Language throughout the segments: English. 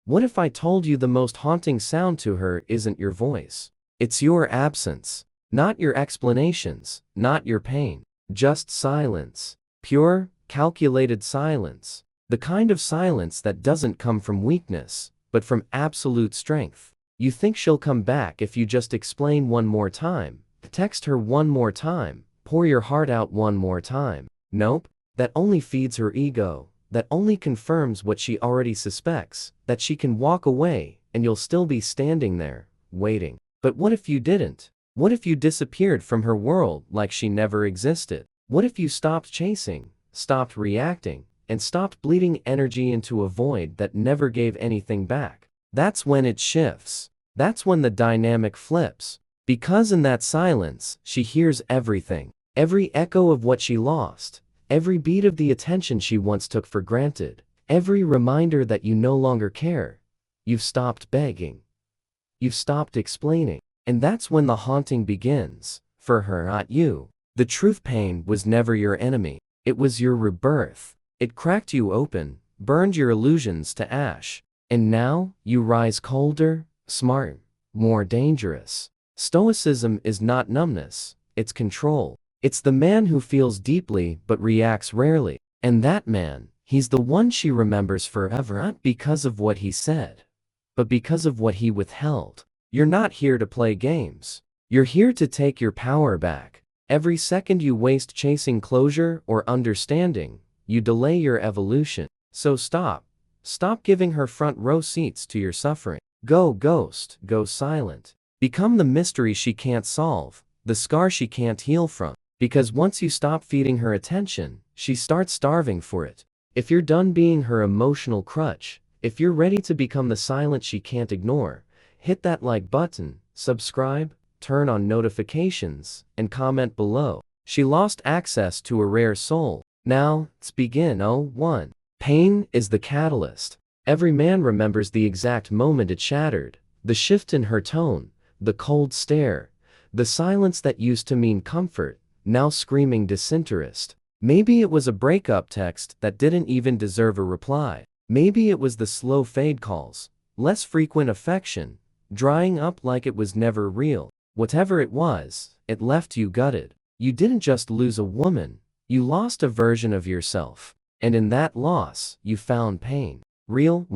What if I told you the most haunting sound to her isn't your voice? It's your absence. Not your explanations, not your pain. Just silence. Pure, calculated silence. The kind of silence that doesn't come from weakness, but from absolute strength. You think she'll come back if you just explain one more time, text her one more time, pour your heart out one more time. Nope, that only feeds her ego, that only confirms what she already suspects, that she can walk away, and you'll still be standing there, waiting. But what if you didn't? What if you disappeared from her world like she never existed? What if you stopped chasing, stopped reacting, and stopped bleeding energy into a void that never gave anything back? That's when it shifts. That's when the dynamic flips. Because in that silence, she hears everything. Every echo of what she lost. Every beat of the attention she once took for granted. Every reminder that you no longer care. You've stopped begging. You've stopped explaining. And that's when the haunting begins. For her, not you. The truth pain was never your enemy. It was your rebirth. It cracked you open, burned your illusions to ash. And now, you rise colder, smarter, more dangerous. Stoicism is not numbness, it's control. It's the man who feels deeply but reacts rarely. And that man, he's the one she remembers forever, not because of what he said, but because of what he withheld. You're not here to play games. You're here to take your power back. Every second you waste chasing closure or understanding, you delay your evolution. So stop. Stop giving her front row seats to your suffering. Go ghost, go silent. Become the mystery she can't solve, the scar she can't heal from. Because once you stop feeding her attention, she starts starving for it. If you're done being her emotional crutch, if you're ready to become the silence she can't ignore, hit that like button, subscribe, turn on notifications, and comment below. She lost access to a rare soul. Now, let's begin. 1. Pain is the catalyst. Every man remembers the exact moment it shattered, the shift in her tone, the cold stare, the silence that used to mean comfort, now screaming disinterest. Maybe it was a breakup text that didn't even deserve a reply. Maybe it was the slow fade calls, less frequent affection, drying up like it was never real. Whatever it was, it left you gutted. You didn't just lose a woman, you lost a version of yourself. And in that loss, you found pain. Real,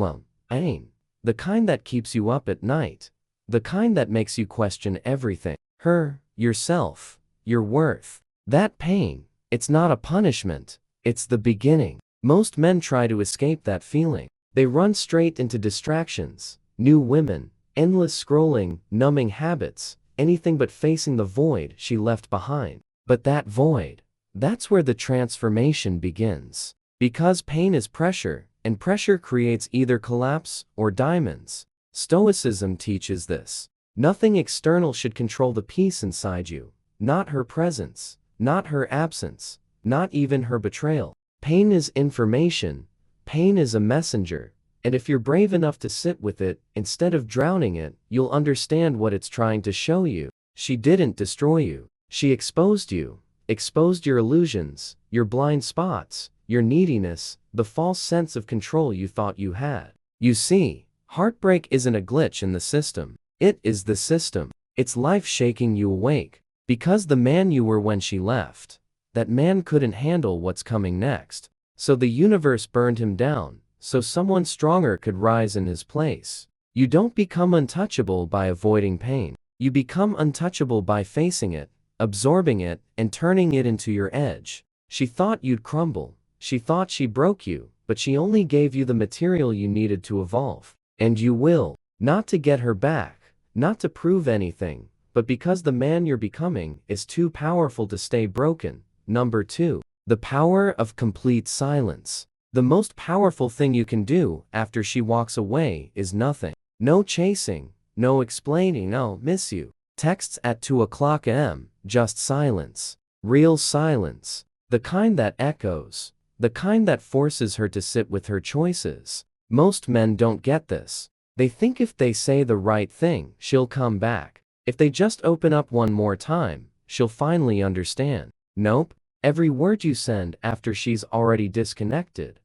pain. The kind that keeps you up at night. The kind that makes you question everything. Her, yourself, your worth. That pain, it's not a punishment, it's the beginning. Most men try to escape that feeling. They run straight into distractions, new women, endless scrolling, numbing habits, anything but facing the void she left behind. But that void, that's where the transformation begins. Because pain is pressure, and pressure creates either collapse or diamonds. Stoicism teaches this. Nothing external should control the peace inside you. Not her presence, not her absence, not even her betrayal. Pain is information. Pain is a messenger. And if you're brave enough to sit with it, instead of drowning it, you'll understand what it's trying to show you. She didn't destroy you. She exposed you. Exposed your illusions, your blind spots, your neediness, the false sense of control you thought you had. You see, heartbreak isn't a glitch in the system. It is the system. It's life shaking you awake. Because the man you were when she left, that man couldn't handle what's coming next. So the universe burned him down, so someone stronger could rise in his place. You don't become untouchable by avoiding pain. You become untouchable by facing it, absorbing it, and turning it into your edge. She thought you'd crumble. She thought she broke you, but she only gave you the material you needed to evolve. And you will. Not to get her back, not to prove anything, but because the man you're becoming is too powerful to stay broken. Number 2. The power of complete silence. The most powerful thing you can do after she walks away is nothing. No chasing, no explaining, no miss you. Texts at 2:00 a.m., just silence. Real silence. The kind that echoes. The kind that forces her to sit with her choices. Most men don't get this. They think if they say the right thing, she'll come back. If they just open up one more time, she'll finally understand. Nope. Every word you send after she's already disconnected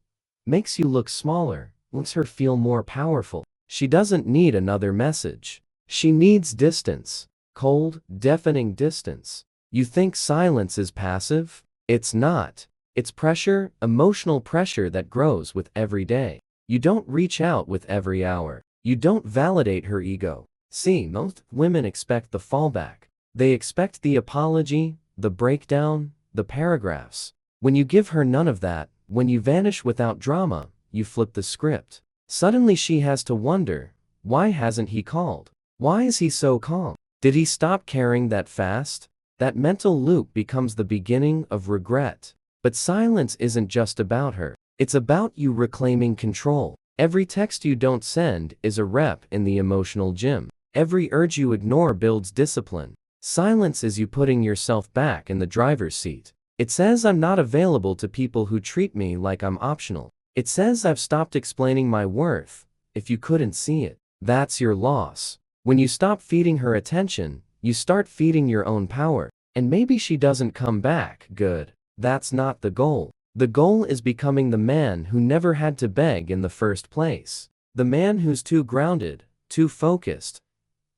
makes you look smaller, makes her feel more powerful. She doesn't need another message. She needs distance. Cold, deafening distance. You think silence is passive? It's not. It's pressure, emotional pressure that grows with every day. You don't reach out with every hour. You don't validate her ego. See, most women expect the fallback. They expect the apology, the breakdown, the paragraphs. When you give her none of that, when you vanish without drama, you flip the script. Suddenly she has to wonder, why hasn't he called? Why is he so calm? Did he stop caring that fast? That mental loop becomes the beginning of regret. But silence isn't just about her. It's about you reclaiming control. Every text you don't send is a rep in the emotional gym. Every urge you ignore builds discipline. Silence is you putting yourself back in the driver's seat. It says I'm not available to people who treat me like I'm optional. It says I've stopped explaining my worth. If you couldn't see it, that's your loss. When you stop feeding her attention, you start feeding your own power. And maybe she doesn't come back, good. That's not the goal. The goal is becoming the man who never had to beg in the first place. The man who's too grounded, too focused,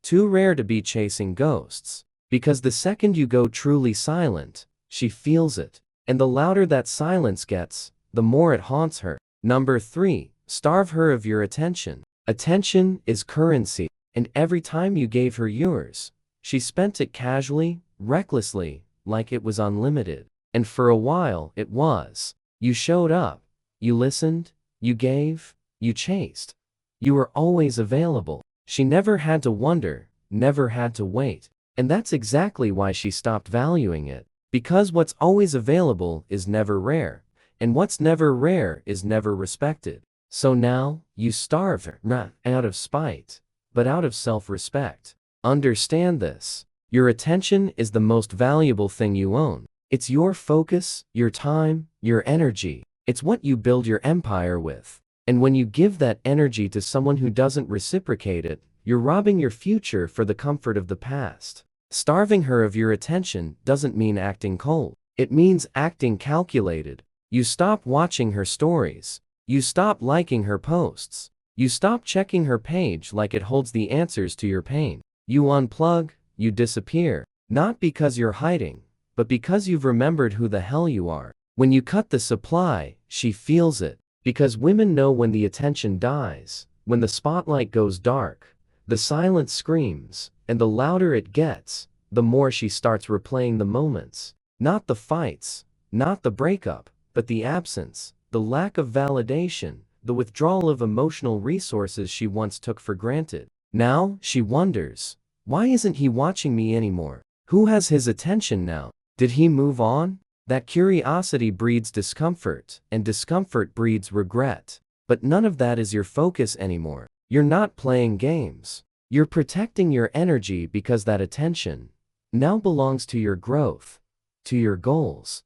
too rare to be chasing ghosts. Because the second you go truly silent, she feels it. And the louder that silence gets, the more it haunts her. Number 3, starve her of your attention. Attention is currency. And every time you gave her yours, she spent it casually, recklessly, like it was unlimited. And for a while, it was. You showed up. You listened. You gave. You chased. You were always available. She never had to wonder, never had to wait. And that's exactly why she stopped valuing it. Because what's always available is never rare. And what's never rare is never respected. So now, you starve her, not out of spite, but out of self-respect. Understand this. Your attention is the most valuable thing you own. It's your focus, your time, your energy. It's what you build your empire with. And when you give that energy to someone who doesn't reciprocate it, you're robbing your future for the comfort of the past. Starving her of your attention doesn't mean acting cold. It means acting calculated. You stop watching her stories. You stop liking her posts. You stop checking her page like it holds the answers to your pain. You unplug, you disappear. Not because you're hiding, but because you've remembered who the hell you are. When you cut the supply, she feels it. Because women know when the attention dies, when the spotlight goes dark, the silence screams, and the louder it gets, the more she starts replaying the moments. Not the fights, not the breakup, but the absence, the lack of validation, the withdrawal of emotional resources she once took for granted. Now, she wonders, why isn't he watching me anymore? Who has his attention now? Did he move on? That curiosity breeds discomfort, and discomfort breeds regret. But none of that is your focus anymore. You're not playing games. You're protecting your energy because that attention now belongs to your growth, to your goals,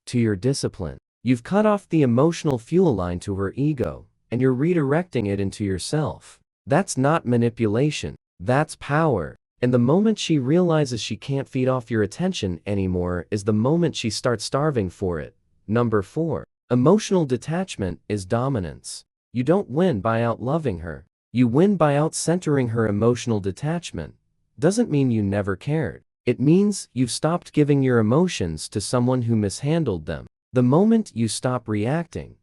to your discipline. You've cut off the emotional fuel line to her ego, and you're redirecting it into yourself. That's not manipulation. That's power. And the moment she realizes she can't feed off your attention anymore is the moment she starts starving for it. Number 4. Emotional detachment is dominance. You don't win by outloving her. You win by outcentering her. Emotional detachment doesn't mean you never cared. It means you've stopped giving your emotions to someone who mishandled them. The moment you stop reacting,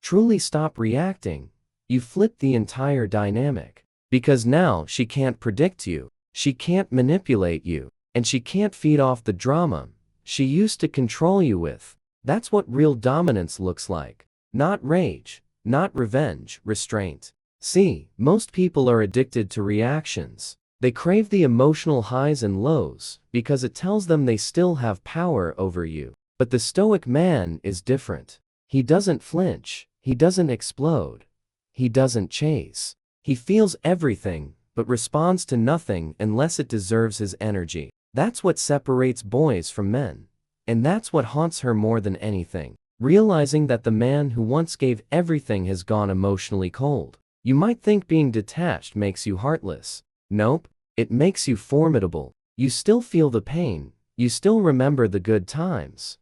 truly stop reacting, you flip the entire dynamic. Because now she can't predict you. She can't manipulate you, and she can't feed off the drama she used to control you with. That's what real dominance looks like. Not rage, not revenge, restraint. See, most people are addicted to reactions. They crave the emotional highs and lows because it tells them they still have power over you. But the Stoic man is different. He doesn't flinch, he doesn't explode, he doesn't chase. He feels everything, but responds to nothing unless it deserves his energy. That's what separates boys from men. And that's what haunts her more than anything. Realizing that the man who once gave everything has gone emotionally cold. You might think being detached makes you heartless. Nope, it makes you formidable. You still feel the pain, you still remember the good times.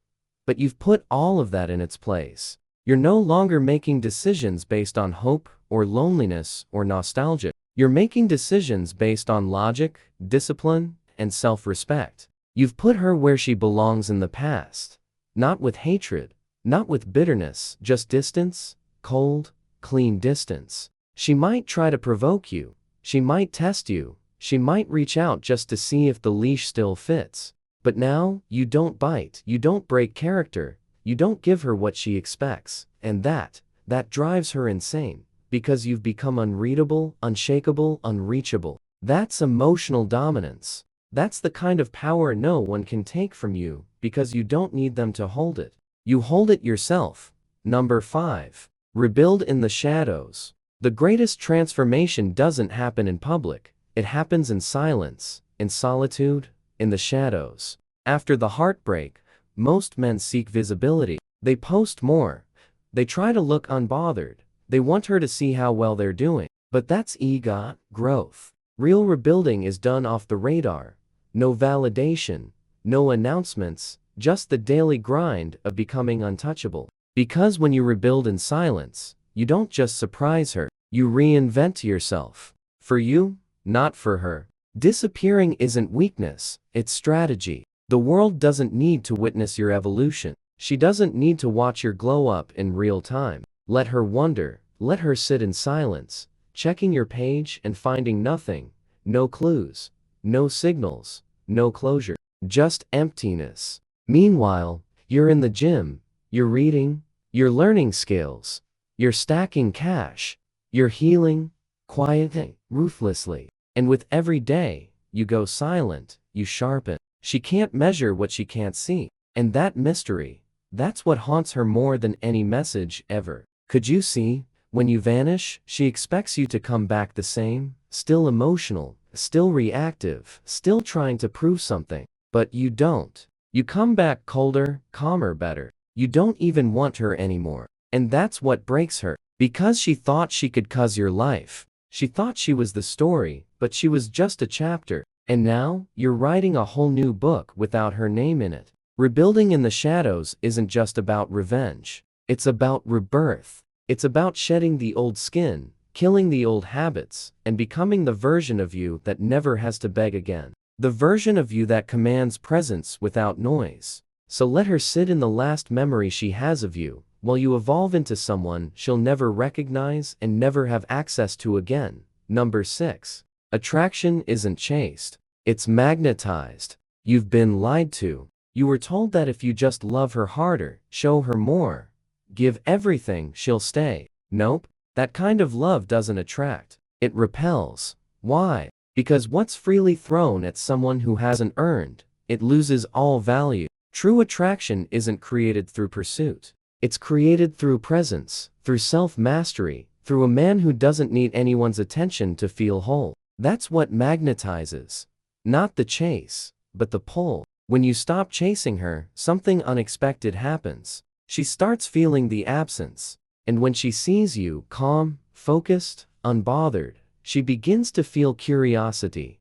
But you've put all of that in its place. You're no longer making decisions based on hope, or loneliness, or nostalgia. You're making decisions based on logic, discipline, and self-respect. You've put her where she belongs in the past. Not with hatred, not with bitterness, just distance, cold, clean distance. She might try to provoke you. She might test you. She might reach out just to see if the leash still fits. But now, you don't bite, you don't break character, you don't give her what she expects. And that drives her insane. Because you've become unreadable, unshakable, unreachable. That's emotional dominance. That's the kind of power no one can take from you, because you don't need them to hold it. You hold it yourself. Number 5. Rebuild in the shadows. The greatest transformation doesn't happen in public. It happens in silence, in solitude, in the shadows. After the heartbreak, most men seek visibility. They post more. They try to look unbothered. They want her to see how well they're doing. But that's ego growth. Real rebuilding is done off the radar. No validation, no announcements, just the daily grind of becoming untouchable. Because when you rebuild in silence, you don't just surprise her, you reinvent yourself. For you, not for her. Disappearing isn't weakness, it's strategy. The world doesn't need to witness your evolution. She doesn't need to watch your glow up in real time. Let her wonder, let her sit in silence, checking your page and finding nothing, no clues, no signals, no closure, just emptiness. Meanwhile, you're in the gym, you're reading, you're learning skills, you're stacking cash, you're healing, quieting, ruthlessly. And with every day, you go silent, you sharpen. She can't measure what she can't see. And that mystery, that's what haunts her more than any message ever. Could you see? When you vanish, she expects you to come back the same, still emotional, still reactive, still trying to prove something. But you don't. You come back colder, calmer, better. You don't even want her anymore. And that's what breaks her. Because she thought she could cause your life. She thought she was the story, but she was just a chapter. And now, you're writing a whole new book without her name in it. Rebuilding in the shadows isn't just about revenge. It's about rebirth. It's about shedding the old skin, killing the old habits, and becoming the version of you that never has to beg again. The version of you that commands presence without noise. So let her sit in the last memory she has of you, while you evolve into someone she'll never recognize and never have access to again. Number 6. Attraction isn't chased. It's magnetized. You've been lied to. You were told that if you just love her harder, show her more, give everything, she'll stay. Nope. That kind of love doesn't attract. It repels. Why? Because what's freely thrown at someone who hasn't earned, it loses all value. True attraction isn't created through pursuit. It's created through presence, through self-mastery, through a man who doesn't need anyone's attention to feel whole. That's what magnetizes. Not the chase, but the pull. When you stop chasing her, something unexpected happens. She starts feeling the absence. And when she sees you, calm, focused, unbothered, she begins to feel curiosity,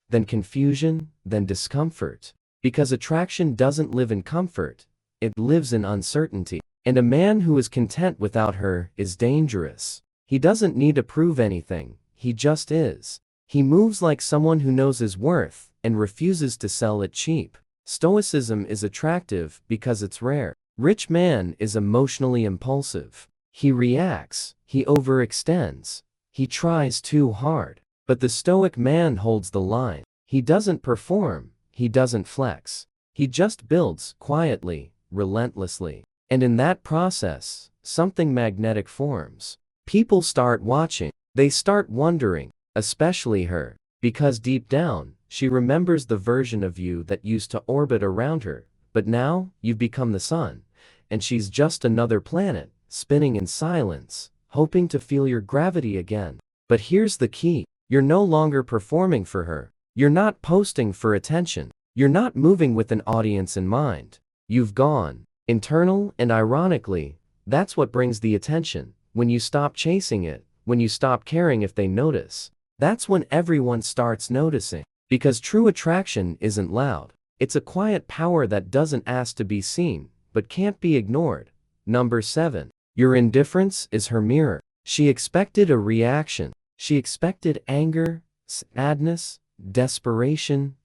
then confusion, then discomfort. Because attraction doesn't live in comfort, it lives in uncertainty. And a man who is content without her is dangerous. He doesn't need to prove anything, he just is. He moves like someone who knows his worth and refuses to sell it cheap. Stoicism is attractive because it's rare. Rich man is emotionally impulsive. He reacts, he overextends, he tries too hard. But the Stoic man holds the line. He doesn't perform, he doesn't flex. He just builds quietly, relentlessly. And in that process, something magnetic forms. People start watching. They start wondering, especially her, because deep down, she remembers the version of you that used to orbit around her. But now, you've become the sun, and she's just another planet, spinning in silence, hoping to feel your gravity again. But here's the key. You're no longer performing for her. You're not posting for attention. You're not moving with an audience in mind. You've gone internal, and ironically, that's what brings the attention. When you stop chasing it, when you stop caring if they notice, that's when everyone starts noticing. Because true attraction isn't loud. It's a quiet power that doesn't ask to be seen, but can't be ignored. Number 7. Your indifference is her mirror. She expected a reaction. She expected anger, sadness, desperation,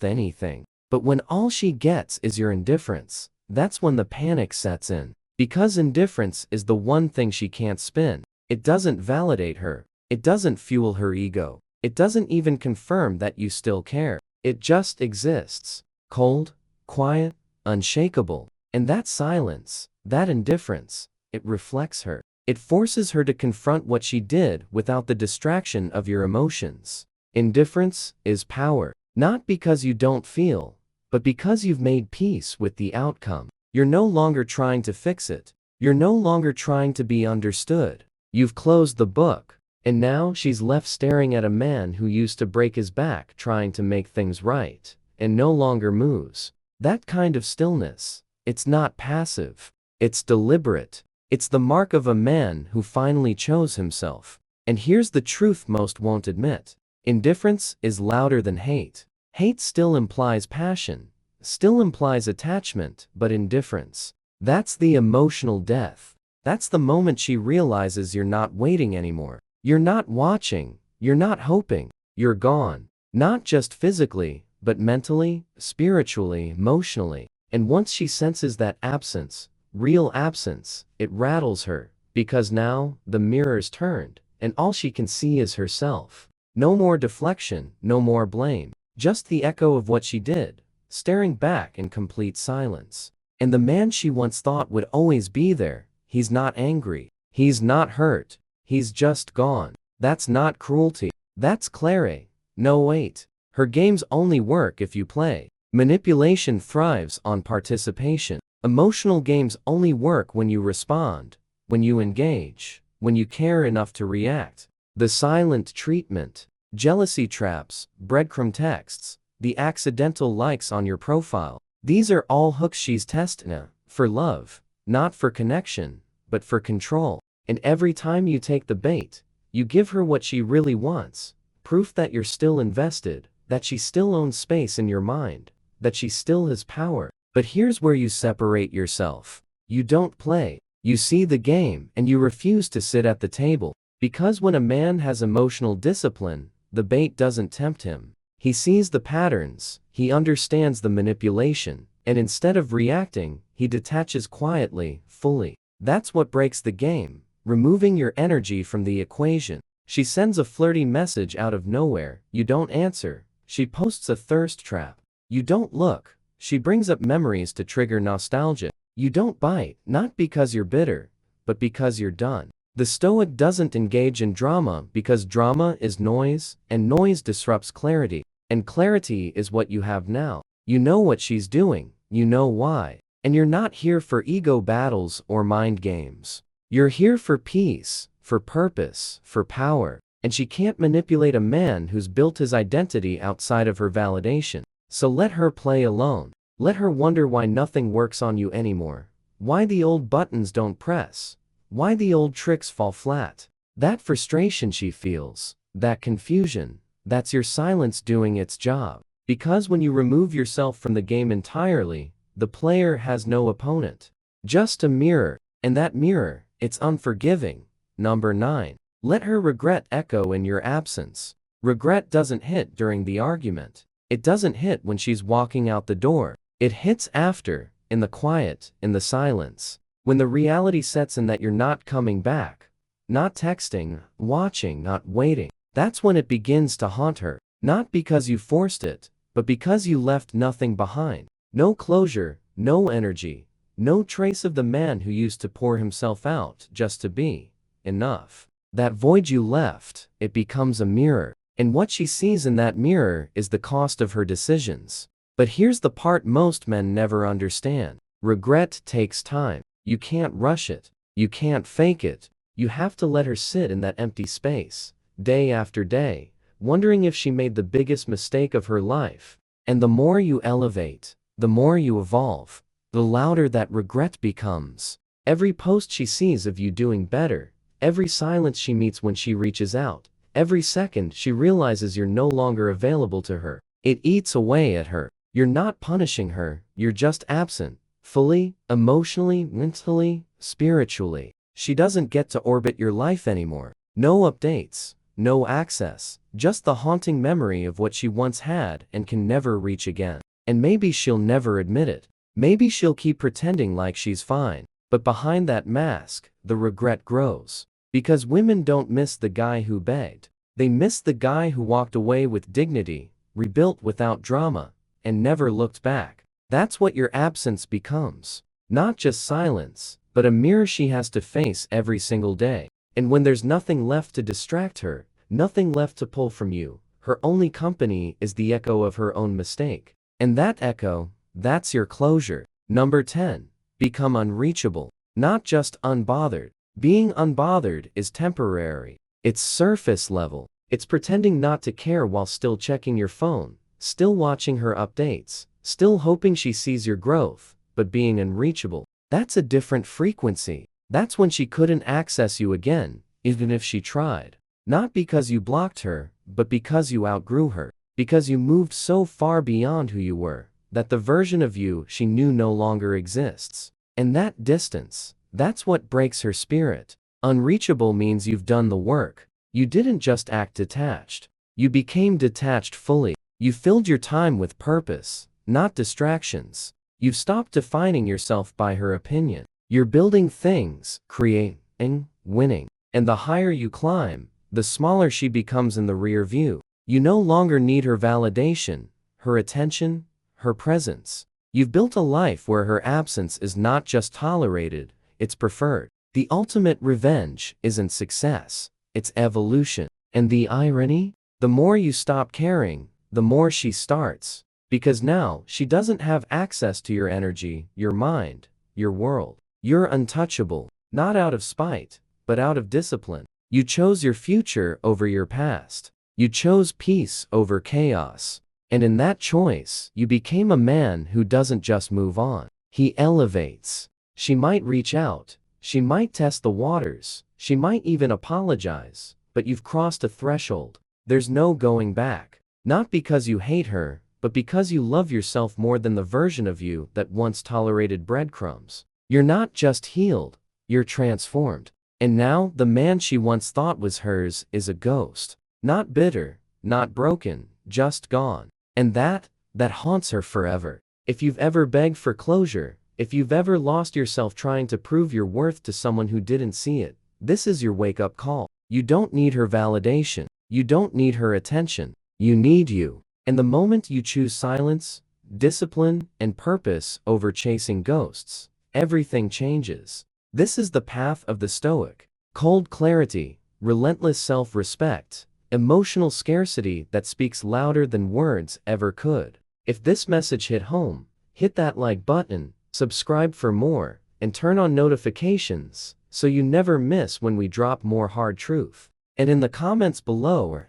anything. But when all she gets is your indifference, that's when the panic sets in. Because indifference is the one thing she can't spin. It doesn't validate her. It doesn't fuel her ego. It doesn't even confirm that you still care. It just exists. Cold, quiet, unshakable. And that silence, that indifference, it reflects her. It forces her to confront what she did without the distraction of your emotions. Indifference is power. Not because you don't feel, but because you've made peace with the outcome. You're no longer trying to fix it. You're no longer trying to be understood. You've closed the book. And now she's left staring at a man who used to break his back trying to make things right, and no longer moves. That kind of stillness, it's not passive. It's deliberate. It's the mark of a man who finally chose himself. And here's the truth most won't admit. Indifference is louder than hate. Hate still implies passion, still implies attachment, but indifference, that's the emotional death. That's the moment she realizes you're not waiting anymore. You're not watching, you're not hoping, you're gone. Not just physically, but mentally, spiritually, emotionally. And once she senses that absence, real absence, it rattles her, because now, the mirror's turned, and all she can see is herself. No more deflection, no more blame, just the echo of what she did, staring back in complete silence. And the man she once thought would always be there, he's not angry, he's not hurt, he's just gone. That's not cruelty, that's clarity. No wait, her games only work if you play. Manipulation thrives on participation. Emotional games only work when you respond, when you engage, when you care enough to react. The silent treatment, jealousy traps, breadcrumb texts, the accidental likes on your profile. These are all hooks she's testing for love, not for connection, but for control. And every time you take the bait, you give her what she really wants. Proof that you're still invested, that she still owns space in your mind, that she still has power. But here's where you separate yourself. You don't play. You see the game, and you refuse to sit at the table. Because when a man has emotional discipline, the bait doesn't tempt him. He sees the patterns, he understands the manipulation, and instead of reacting, he detaches quietly, fully. That's what breaks the game, removing your energy from the equation. She sends a flirty message out of nowhere, you don't answer. She posts a thirst trap, you don't look. She brings up memories to trigger nostalgia. You don't bite, not because you're bitter, but because you're done. The Stoic doesn't engage in drama because drama is noise, and noise disrupts clarity. And clarity is what you have now. You know what she's doing, you know why. And you're not here for ego battles or mind games. You're here for peace, for purpose, for power. And she can't manipulate a man who's built his identity outside of her validation. So let her play alone. Let her wonder why nothing works on you anymore. Why the old buttons don't press. Why the old tricks fall flat. That frustration she feels, that confusion, that's your silence doing its job. Because when you remove yourself from the game entirely, the player has no opponent. Just a mirror, and that mirror, it's unforgiving. Number 9. Let her regret echo in your absence. Regret doesn't hit during the argument. It doesn't hit when she's walking out the door. It hits after, in the quiet, in the silence. When the reality sets in that you're not coming back, not texting, watching, not waiting, that's when it begins to haunt her. Not because you forced it, but because you left nothing behind. No closure, no energy, no trace of the man who used to pour himself out just to be enough. That void you left, it becomes a mirror. And what she sees in that mirror is the cost of her decisions. But here's the part most men never understand. Regret takes time. You can't rush it. You can't fake it. You have to let her sit in that empty space, day after day, wondering if she made the biggest mistake of her life. And the more you elevate, the more you evolve, the louder that regret becomes. Every post she sees of you doing better, every silence she meets when she reaches out, every second she realizes you're no longer available to her, it eats away at her. You're not punishing her, you're just absent. Fully, emotionally, mentally, spiritually. She doesn't get to orbit your life anymore. No updates, no access, just the haunting memory of what she once had and can never reach again. And maybe she'll never admit it. Maybe she'll keep pretending like she's fine. But behind that mask, the regret grows. Because women don't miss the guy who begged. They miss the guy who walked away with dignity, rebuilt without drama, and never looked back. That's what your absence becomes. Not just silence, but a mirror she has to face every single day. And when there's nothing left to distract her, nothing left to pull from you, her only company is the echo of her own mistake. And that echo, that's your closure. Number 10. Become unreachable. Not just unbothered. Being unbothered is temporary. It's surface level. It's pretending not to care while still checking your phone, still watching her updates, still hoping she sees your growth, but being unreachable. That's a different frequency. That's when she couldn't access you again, even if she tried. Not because you blocked her, but because you outgrew her. Because you moved so far beyond who you were, that the version of you she knew no longer exists. And that distance, that's what breaks her spirit. Unreachable means you've done the work. You didn't just act detached. You became detached fully. You filled your time with purpose, not distractions. You've stopped defining yourself by her opinion. You're building things, creating, winning. And the higher you climb, the smaller she becomes in the rear view. You no longer need her validation, her attention, her presence. You've built a life where her absence is not just tolerated, it's preferred. The ultimate revenge isn't success, it's evolution. And the irony? The more you stop caring, the more she starts. Because now, she doesn't have access to your energy, your mind, your world. You're untouchable, not out of spite, but out of discipline. You chose your future over your past. You chose peace over chaos. And in that choice, you became a man who doesn't just move on. He elevates. She might reach out. She might test the waters. She might even apologize. But you've crossed a threshold. There's no going back. Not because you hate her, but because you love yourself more than the version of you that once tolerated breadcrumbs. You're not just healed, you're transformed. And now, the man she once thought was hers is a ghost. Not bitter, not broken, just gone. And that haunts her forever. If you've ever begged for closure, if you've ever lost yourself trying to prove your worth to someone who didn't see it, this is your wake-up call. You don't need her validation. You don't need her attention. You need you. And the moment you choose silence, discipline, and purpose over chasing ghosts, everything changes. This is the path of the Stoic. Cold clarity, relentless self-respect, emotional scarcity that speaks louder than words ever could. If this message hit home, hit that like button, subscribe for more, and turn on notifications so you never miss when we drop more hard truth. And in the comments below,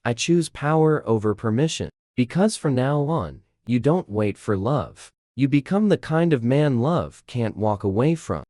I choose power over permission. Because from now on, you don't wait for love. You become the kind of man love can't walk away from.